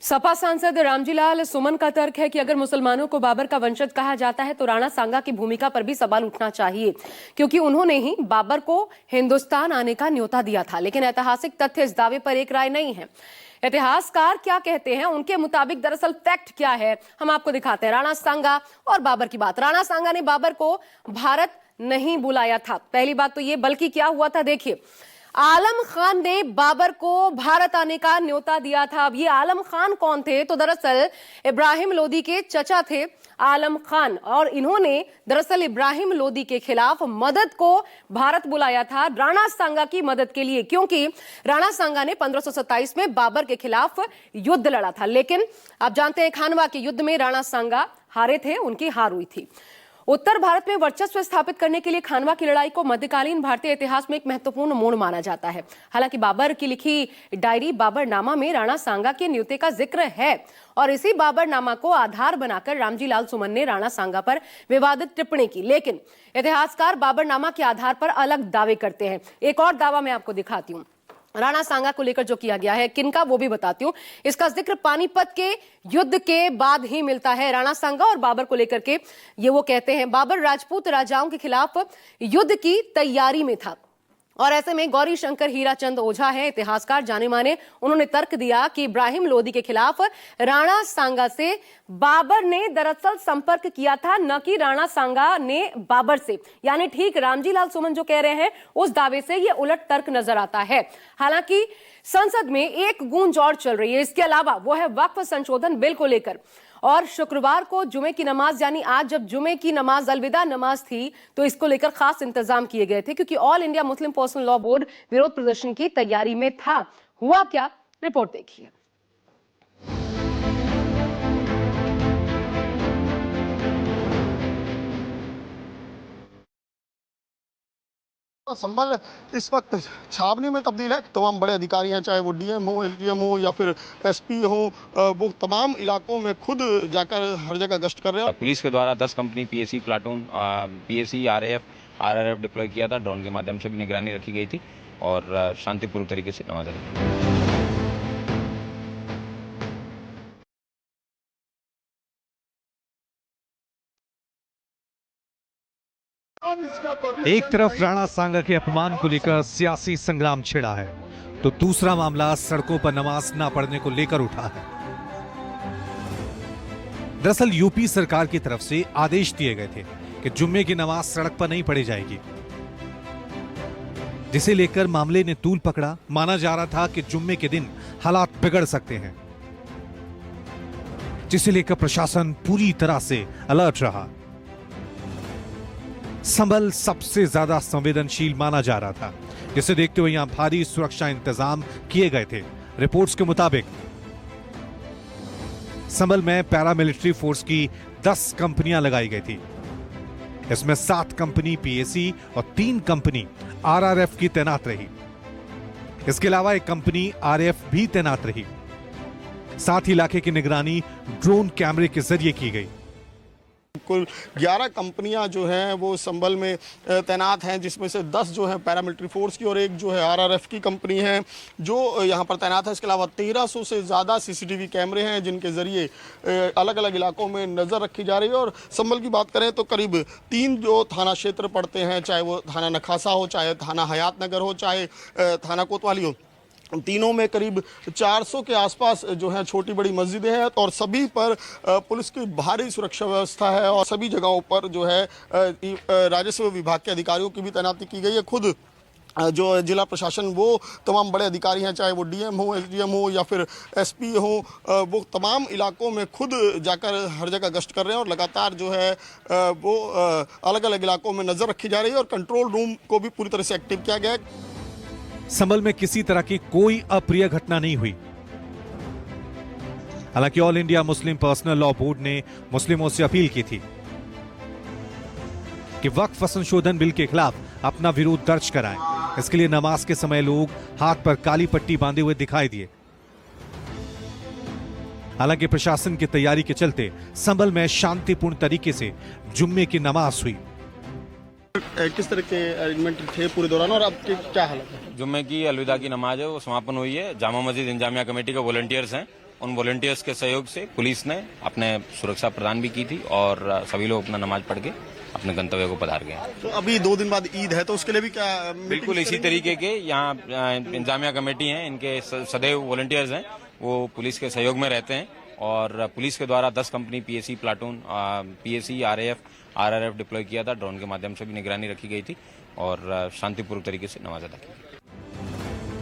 सपा सांसद रामजीलाल सुमन का तर्क है कि अगर मुसलमानों को बाबर का वंशज कहा जाता है तो राणा सांगा की भूमिका पर भी सवाल उठना चाहिए, क्योंकि उन्होंने ही बाबर को हिंदुस्तान आने का न्योता दिया था। लेकिन ऐतिहासिक तथ्य इस दावे पर एक राय नहीं है। इतिहासकार क्या कहते हैं, उनके मुताबिक दरअसल फैक्ट क्या है, हम आपको दिखाते हैं। राणा सांगा और बाबर की बात। राणा सांगा ने बाबर को भारत नहीं बुलाया था, पहली बात तो ये। बल्कि क्या हुआ था, देखिए, आलम खान ने बाबर को भारत आने का न्योता दिया था। अब ये आलम खान कौन थे? तो दरअसल इब्राहिम लोदी के चचा थे आलम खान, और इन्होंने दरअसल इब्राहिम लोदी के खिलाफ मदद को भारत बुलाया था राणा सांगा की मदद के लिए, क्योंकि राणा सांगा ने 1527 में बाबर के खिलाफ युद्ध लड़ा था। लेकिन आप जानते हैं, खानवा के युद्ध में राणा सांगा हारे थे, उनकी हार हुई थी। उत्तर भारत में वर्चस्व स्थापित करने के लिए खानवा की लड़ाई को मध्यकालीन भारतीय इतिहास में एक महत्वपूर्ण मोड़ माना जाता है। हालांकि बाबर की लिखी डायरी बाबरनामा में राणा सांगा के न्योते का जिक्र है, और इसी बाबरनामा को आधार बनाकर रामजीलाल सुमन ने राणा सांगा पर विवादित टिप्पणी की। लेकिन इतिहासकार बाबरनामा के आधार पर अलग दावे करते हैं। एक और दावा मैं आपको दिखाती हूं, राणा सांगा को लेकर जो किया गया है, किनका, वो भी बताती हूं। इसका जिक्र पानीपत के युद्ध के बाद ही मिलता है। राणा सांगा और बाबर को लेकर के ये वो कहते हैं, बाबर राजपूत राजाओं के खिलाफ युद्ध की तैयारी में था, और ऐसे में गौरी शंकर हीराचंद ओझा है इतिहासकार जाने माने। उन्होंने तर्क दिया कि इब्राहिम लोदी के खिलाफ राणा सांगा से बाबर ने दरअसल संपर्क किया था, न कि राणा सांगा ने बाबर से। यानी ठीक रामजीलाल सुमन जो कह रहे हैं, उस दावे से यह उलट तर्क नजर आता है। हालांकि संसद में एक गूंज और चल रही है, इसके अलावा वो है वक्फ संशोधन बिल को लेकर। और शुक्रवार को जुमे की नमाज, यानी आज जब जुमे की नमाज अलविदा नमाज थी, तो इसको लेकर खास इंतजाम किए गए थे, क्योंकि all India Muslim personal law board विरोध प्रदर्शन की तैयारी में था। हुआ क्या, रिपोर्ट देखिए। संभल इस वक्त छावनी में तब्दील है। तमाम बड़े अधिकारी हैं, चाहे वो डीएम हो, एसडीएम हो या फिर एसपी हो, वो तमाम इलाकों में खुद जाकर हर जगह गश्त कर रहे हैं। पुलिस के द्वारा 10 company PAC platoon, PAC, RRF deploy किया था। ड्रोन के माध्यम से भी निगरानी रखी गई थी और शांतिपूर्ण तरीके से नमाज अदा। एक तरफ राणा सांगा के अपमान को लेकर सियासी संग्राम छिड़ा है, तो दूसरा मामला सड़कों पर नमाज ना पढ़ने को लेकर उठा है। दरअसल यूपी सरकार की तरफ से आदेश दिए गए थे कि जुम्मे की नमाज सड़क पर नहीं पढ़ी जाएगी, जिसे लेकर मामले ने तूल पकड़ा। माना जा रहा था कि जुम्मे के दिन हालात बिगड़ सकते हैं, जिसे लेकर प्रशासन पूरी तरह से अलर्ट रहा। संभल सबसे ज्यादा संवेदनशील माना जा रहा था, जिसे देखते हुए यहां भारी सुरक्षा इंतजाम किए गए थे। रिपोर्ट्स के मुताबिक संभल में पैरामिलिट्री फोर्स की 10 कंपनियां लगाई गई थी। इसमें 7 कंपनी पीएसी और 3 कंपनी आरआरएफ की तैनात रही। इसके अलावा एक कंपनी आरएफ भी तैनात रही। साथ ही इलाके की निगरानी ड्रोन कैमरे के जरिए की गई। कुल 11 कंपनियां जो हैं वो संभल में तैनात हैं, जिसमें से 10 जो है पैरामिलिट्री फोर्स की और एक जो है आरआरएफ की कंपनी है जो यहां पर तैनात है। इसके अलावा 1300 से ज़्यादा सीसीटीवी कैमरे हैं, जिनके ज़रिए अलग अलग इलाकों में नज़र रखी जा रही है। और संभल की बात करें तो करीब 3 जो थाना क्षेत्र पड़ते हैं, चाहे वो थाना नखासा हो, चाहे थाना हयात नगर हो, चाहे थाना कोतवाली हो, तीनों में करीब 400 के आसपास जो है छोटी बड़ी मस्जिदें हैं, और सभी पर पुलिस की भारी सुरक्षा व्यवस्था है। और सभी जगहों पर जो है राजस्व विभाग के अधिकारियों की भी तैनाती की गई है। खुद जो जिला प्रशासन, वो तमाम बड़े अधिकारी हैं, चाहे वो डीएम हो, एसडीएम हो या फिर एसपी हो, वो तमाम इलाकों में खुद जाकर हर जगह गश्त कर रहे हैं। और लगातार जो है वो अलग अलग इलाकों में नज़र रखी जा रही है, और कंट्रोल रूम को भी पूरी तरह से एक्टिव किया गया है। संभल में किसी तरह की कोई अप्रिय घटना नहीं हुई। हालांकि all India Muslim personal law board ने मुस्लिमों से अपील की थी कि वक्फ संशोधन बिल के खिलाफ अपना विरोध दर्ज कराएं। इसके लिए नमाज के समय लोग हाथ पर काली पट्टी बांधे हुए दिखाई दिए। हालांकि प्रशासन की तैयारी के चलते संभल में शांतिपूर्ण तरीके से जुम्मे की नमाज हुई। किस तरह के अरेंजमेंट थे पूरे दौरान, और अब क्या हालत है? जुम्मे की अलविदा की नमाज है, वो समापन हुई है। जामा मस्जिद इंजामिया कमेटी के वॉलंटियर्स हैं, उन वॉलंटियर्स के सहयोग से पुलिस ने अपने सुरक्षा प्रदान भी की थी और सभी लोग अपना नमाज पढ़ के अपने गंतव्य को पधार गए। तो अभी 2 दिन बाद ईद है, तो उसके लिए भी क्या बिल्कुल इसी तरीके के यहाँ इंतजामिया कमेटी है, इनके सदैव वॉलंटियर्स हैं, वो पुलिस के सहयोग में रहते हैं और पुलिस के द्वारा 10 company PAC platoon, PAC, RRF deploy किया था। ड्रोन के माध्यम से भी निगरानी रखी गई थी और शांतिपूर्वक तरीके से नमाज अदा की।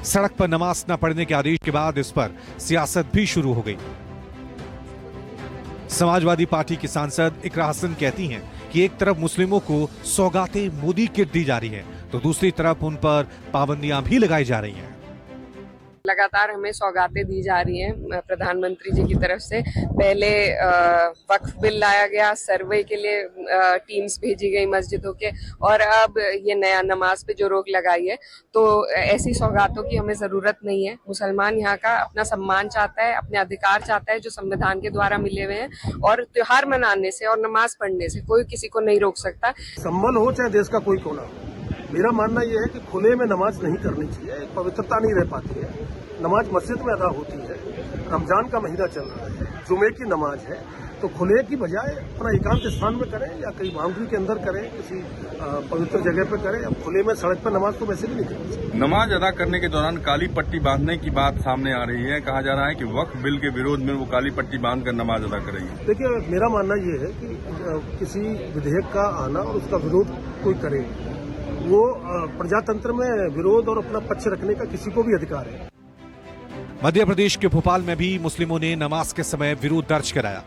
सड़क पर नमाज न पढ़ने के आदेश के बाद इस पर सियासत भी शुरू हो गई। समाजवादी पार्टी की सांसद इकरा हसन कहती हैं कि एक तरफ मुस्लिमों को सौगातें मोदी किट दी जा रही है, तो दूसरी तरफ उन पर पाबंदियां भी लगाई जा रही हैं। लगातार हमें सौगातें दी जा रही हैं प्रधानमंत्री जी की तरफ से। पहले वक्फ बिल लाया गया, सर्वे के लिए टीम्स भेजी गई मस्जिदों के, और अब ये नया नमाज पे जो रोक लगाई है, तो ऐसी सौगातों की हमें जरूरत नहीं है। मुसलमान यहाँ का अपना सम्मान चाहता है, अपने अधिकार चाहता है जो संविधान के द्वारा मिले हुए हैं, और त्योहार मनाने से और नमाज पढ़ने से कोई किसी को नहीं रोक सकता। संबल हो चाहे देश का कोई कोना हो, मेरा मानना यह है कि खुले में नमाज नहीं करनी चाहिए, एक पवित्रता नहीं रह पाती है। नमाज मस्जिद में अदा होती है, रमजान का महीना चल रहा है, जुमे की नमाज है, तो खुले की बजाय अपना एकांत स्थान में करें या कहीं बाउंड्री के अंदर करें, किसी पवित्र जगह पर करें। अब खुले में सड़क पर नमाज तो वैसे भी नहीं करनी चाहिए। नमाज अदा करने के दौरान काली पट्टी बांधने की बात सामने आ रही है। कहा जा रहा है कि वक्फ बिल के विरोध में वो काली पट्टी बांधकर नमाज अदा करेंगे। देखिए, मेरा मानना ये है कि किसी विधेयक का आना और उसका विरोध कोई करे, वो प्रजातंत्र में विरोध और अपना पक्ष रखने का किसी को भी अधिकार है। मध्य प्रदेश के भोपाल में भी मुस्लिमों ने नमाज के समय विरोध दर्ज कराया।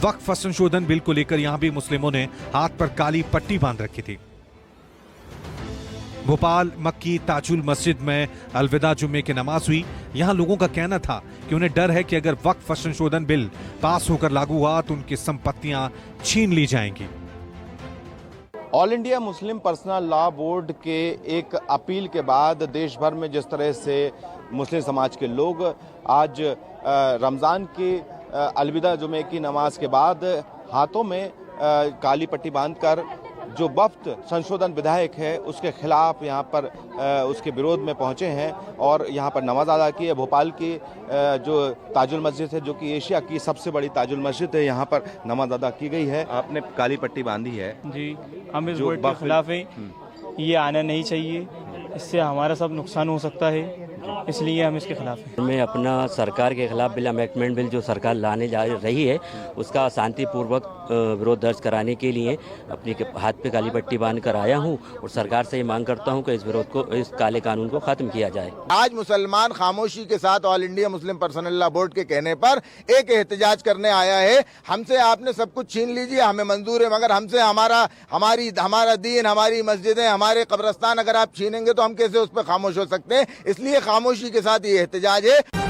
वक्फ संशोधन बिल को लेकर यहां भी मुस्लिमों ने हाथ पर काली पट्टी बांध रखी थी। भोपाल मक्की ताजुल मस्जिद में अलविदा जुम्मे की नमाज हुई। यहां लोगों का कहना था कि उन्हें डर है कि अगर वक्फ संशोधन बिल पास होकर लागू हुआ तो उनकी संपत्तियां छीन ली जाएंगी। All India Muslim personal law board के एक अपील के बाद देश भर में जिस तरह से मुस्लिम समाज के लोग आज रमज़ान के अलविदा जुमे की नमाज के बाद हाथों में काली पट्टी बांधकर जो वक्फ संशोधन विधेयक है उसके खिलाफ यहाँ पर उसके विरोध में पहुँचे हैं और यहाँ पर नमाज अदा की है। भोपाल की जो ताजुल मस्जिद है, जो कि एशिया की सबसे बड़ी ताजुल मस्जिद है, यहाँ पर नमाज अदा की गई है। आपने काली पट्टी बांधी है जी, हम इस बोर्ड के खिलाफ हैं। ये आना नहीं चाहिए, इससे हमारा सब नुकसान हो सकता है, इसलिए हम इसके खिलाफ हैं। मैं अपना सरकार के खिलाफ बिल अमेंडमेंट बिल जो सरकार लाने जा रही है उसका शांतिपूर्वक विरोध दर्ज कराने के लिए अपने हाथ पे काली पट्टी बांध कर आया हूं और सरकार से ये मांग करता हूं कि इस विरोध को, इस काले कानून को खत्म किया जाए। आज मुसलमान खामोशी के साथ all India Muslim personal law board के कहने पर एक एहतजाज करने आया है। हमसे आपने सब कुछ छीन लीजिए, हमें मंजूर है, मगर हमसे हमारा दीन, हमारी मस्जिदें, हमारे कब्रस्तान अगर आप छीनेंगे तो हम कैसे उस पर खामोश हो सकते हैं। इसलिए खामोशी के साथ ये एहतजाज है।